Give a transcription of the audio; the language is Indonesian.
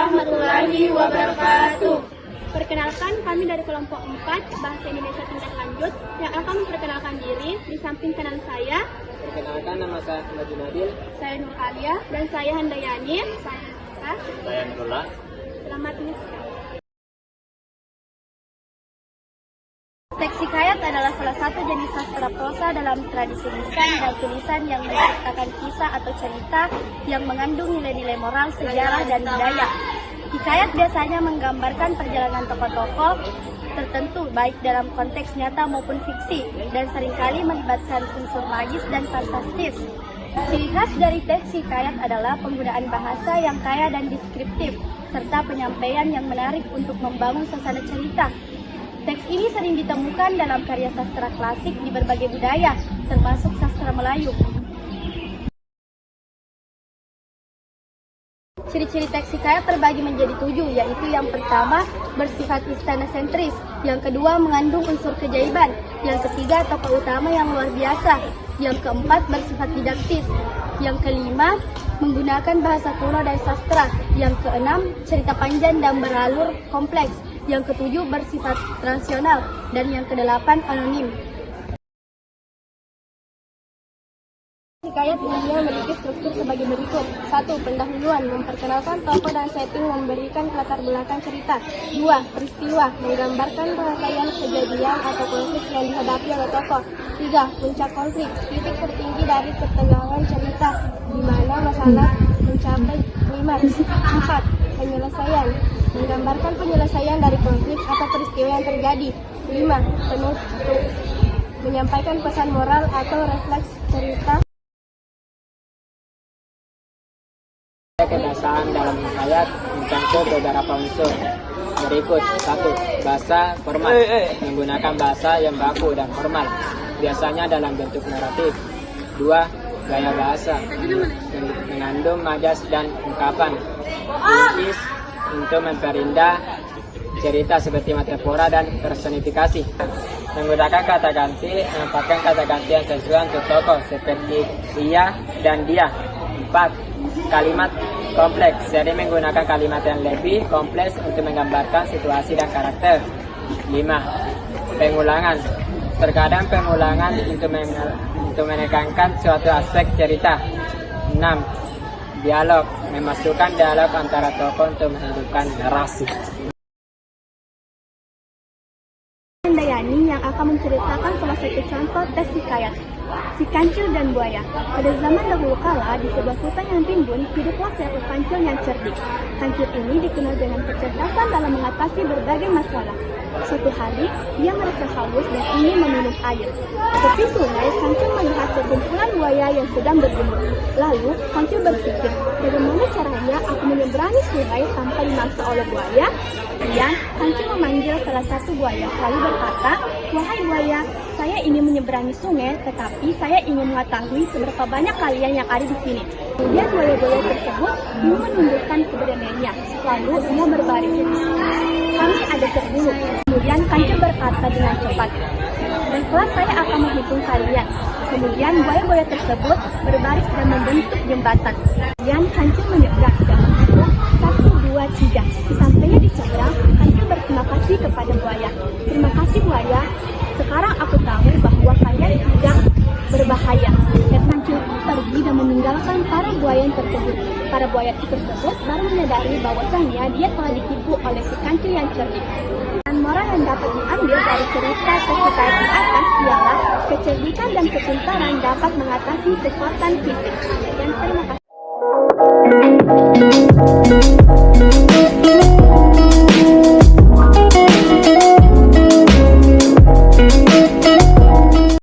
warahmatullahi wabarakatuh. Perkenalkan, kami dari kelompok 4 Bahasa Indonesia Tingkat Lanjut yang akan memperkenalkan diri. Di samping kanan saya, Perkenalkan, nama saya Ahmad Junadil. saya Nur Alia, dan saya Handayani. Saya Nurullah. Selamat menyaksikan. Teks hikayat adalah salah satu jenis sastra prosa dalam tradisi lisan dan tulisan yang menceritakan kisah atau cerita yang mengandung nilai-nilai moral, sejarah, dan budaya. Hikayat biasanya menggambarkan perjalanan tokoh-tokoh tertentu, baik dalam konteks nyata maupun fiksi, dan seringkali melibatkan unsur magis dan fantastis. Ciri khas dari teks hikayat adalah penggunaan bahasa yang kaya dan deskriptif, serta penyampaian yang menarik untuk membangun suasana cerita. Teks ini sering ditemukan dalam karya sastra klasik di berbagai budaya, termasuk sastra Melayu. Ciri-ciri teks hikayat terbagi menjadi 7, yaitu yang pertama, bersifat istana sentris, yang kedua, mengandung unsur keajaiban, yang ketiga, tokoh utama yang luar biasa, yang keempat, bersifat didaktis, yang kelima, menggunakan bahasa kuno dan sastra, yang keenam, cerita panjang dan beralur kompleks, yang ketujuh, bersifat rasional, dan yang kedelapan, anonim. Hikayat umumnya memiliki struktur sebagai berikut. 1. Pendahuluan, memperkenalkan tokoh dan setting, memberikan latar belakang cerita. 2. Peristiwa, menggambarkan rangkaian kejadian atau konflik yang dihadapi oleh tokoh. 3. Puncak konflik, titik tertinggi dari ketegangan cerita, di mana masalah mencapai klimaks. 4. Penyelesaian, menggambarkan penyelesaian dari konflik atau peristiwa yang terjadi. 5. Penutup, menyampaikan pesan moral atau refleks cerita. Kebiasaan dalam hikayat mencakup beberapa unsur berikut. 1. Bahasa formal, menggunakan bahasa yang baku dan formal, biasanya dalam bentuk naratif. 2. Gaya bahasa, mengandung majas dan ungkapan puitis untuk memperindah cerita seperti metafora dan personifikasi. Menggunakan kata ganti, menempatkan kata ganti yang sesuai untuk tokoh seperti ia dan dia. 4. Kalimat kompleks, sering menggunakan kalimat yang lebih kompleks untuk menggambarkan situasi dan karakter. 5. Pengulangan, terkadang pengulangan untuk menekankan suatu aspek cerita. 6. Dialog, memasukkan dialog antara tokoh untuk menghidupkan narasi. Handayani yang akan menceritakan salah satu contoh teks hikayat, Si Kancil dan Buaya. Pada zaman dahulu kala, di sebuah hutan yang timbun, hiduplah seekor kancil yang cerdik. Kancil ini dikenal dengan kecerdasan dalam mengatasi berbagai masalah. Suatu hari, dia merasa haus dan ingin meminum air. Di tepi sungai, Kancil melihat sekumpulan buaya yang sedang berjemur. Lalu, Kancil berpikir, bagaimana caranya aku menyeberangi sungai tanpa dimangsa oleh buaya? Kemudian, Kancil memanggil salah satu buaya, lalu berkata, "Wahai buaya, saya ingin menyeberangi sungai, tetapi saya ingin mengetahui seberapa banyak kalian yang ada di sini." Kemudian buaya-buaya tersebut ingin menunjukkan keberaniannya. Lalu ia berbaris, "Kami ada 10." Kemudian Kancil berkata dengan cepat, "Baiklah, saya akan menghitung kalian." Kemudian buaya-buaya tersebut berbaris dan membentuk jembatan. Kemudian Kancil menyeberang dan menghitung 1, 2, 3. Sesampainya di seberang, Kancil berterima kasih kepada buaya. "Terima kasih buaya. Sekarang aku tahu bahwa kalian tidak berbahaya." Dan Kancil pergi dan meninggalkan para buaya tersebut. Para buaya tersebut baru menyadari bahwasannya dia telah ditipu oleh si Kancil yang cerdik. Dan moral yang dapat diambil dari cerita hikayat di atas ialah kecerdikan dan kepintaran dapat mengatasi kekuatan fisik. Dan terima kasih.